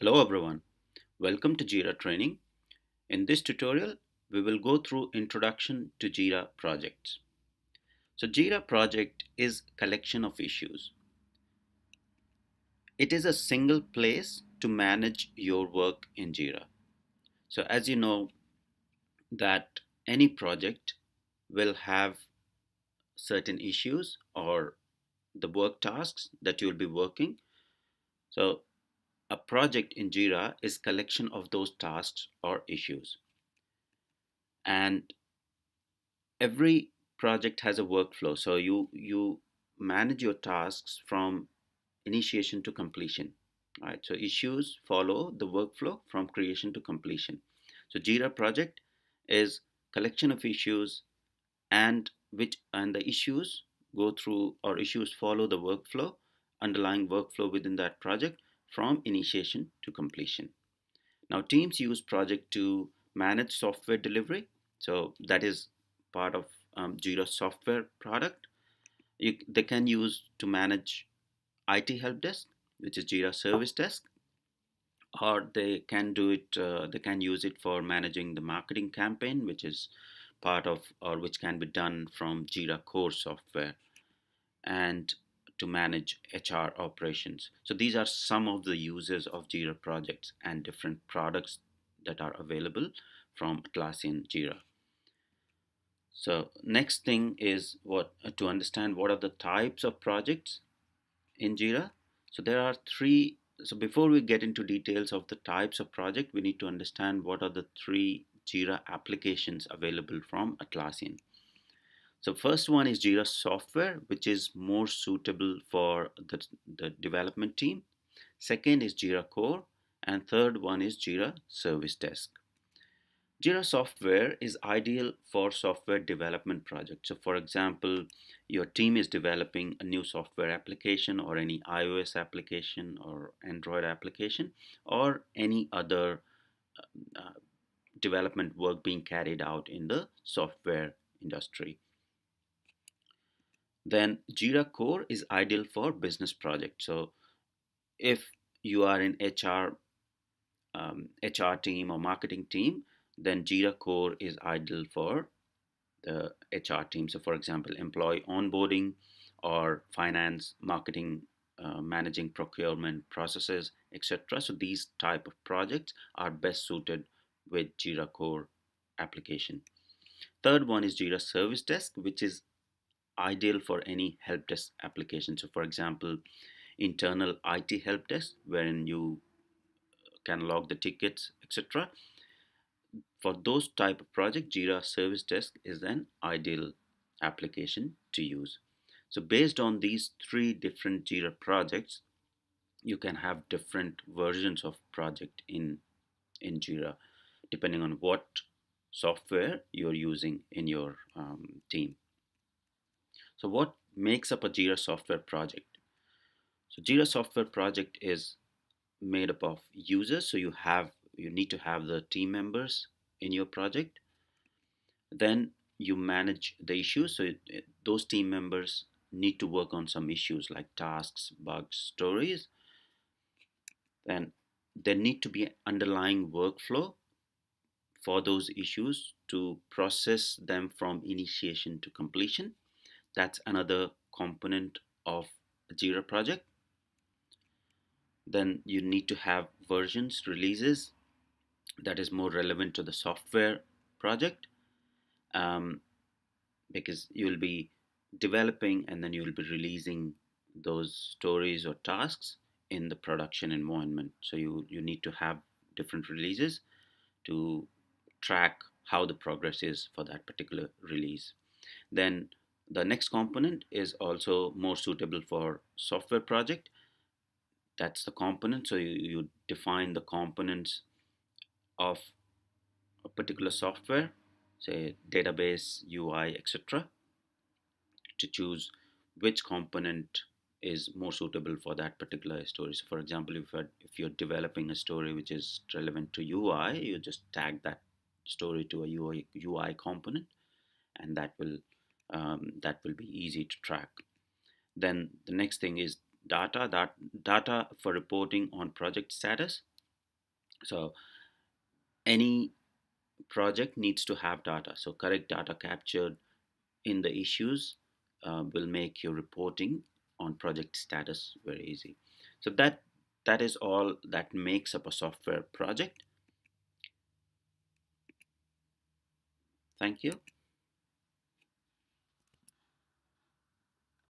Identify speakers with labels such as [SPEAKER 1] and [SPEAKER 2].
[SPEAKER 1] Hello everyone, welcome to Jira training. In this tutorial, we will go through introduction to Jira projects. So Jira project is collection of issues. It is a single place to manage your work in Jira. So as you know that any project will have certain issues or the work tasks that you will be working. So a project in Jira is collection of those tasks or issues. And every project has a workflow, so you manage your tasks from initiation to completion. Right, so issues follow the workflow from creation to completion. So Jira project is collection of issues, and the issues go through, or issues follow the workflow, underlying workflow within that project from initiation to completion. Now, teams use project to manage software delivery. So that is part of Jira software product. They can use to manage IT help desk, which is Jira service desk, or they can do it. They can use it for managing the marketing campaign, which is part of, or which can be done from Jira core software, and to manage HR operations. So these are some of the uses of Jira projects and different products that are available from Atlassian Jira. So next thing is what to understand what are the types of projects in Jira. So there are three. So before we get into details of the types of project, we need to understand what are the three Jira applications available from Atlassian. So first one is Jira software, which is more suitable for the development team. Second is Jira core, and third one is Jira service desk. Jira software is ideal for software development projects. So for example, your team is developing a new software application or any iOS application or Android application or any other uh, development work being carried out in the software industry. Then Jira Core is ideal for business projects. So if you are in HR team or marketing team, then Jira Core is ideal for the HR team. So for example, employee onboarding or finance, marketing, managing procurement processes, etc. So these type of projects are best suited with Jira Core application. Third one is Jira Service Desk, which is ideal for any help desk application. So, for example, internal IT help desk, wherein you can log the tickets, etc. For those type of project, Jira Service Desk is an ideal application to use. So, based on these three different Jira projects, you can have different versions of project in Jira, depending on what software you're using in your team. So, what makes up a Jira software project? So Jira software project is made up of users. So you need to have the team members in your project. Then you manage the issues. So those team members need to work on some issues like tasks, bugs, stories. Then there need to be underlying workflow for those issues to process them from initiation to completion. That's another component of a Jira project. Then you need to have versions, releases that is more relevant to the software project, um, because you'll be developing and then you'll be releasing those stories or tasks in the production environment. So you need to have different releases to track how the progress is for that particular release. Then the next component is also more suitable for software project. That's the component. So you define the components of a particular software, say database, UI, etc., to choose which component is more suitable for that particular story. So, for example, if you're developing a story which is relevant to UI, you just tag that story to a UI component, and that will be easy to track. Then the next thing is data. That data for reporting on project status. So any project needs to have data. So correct data captured in the issues will make your reporting on project status very easy. So that is all that makes up a software project. Thank you.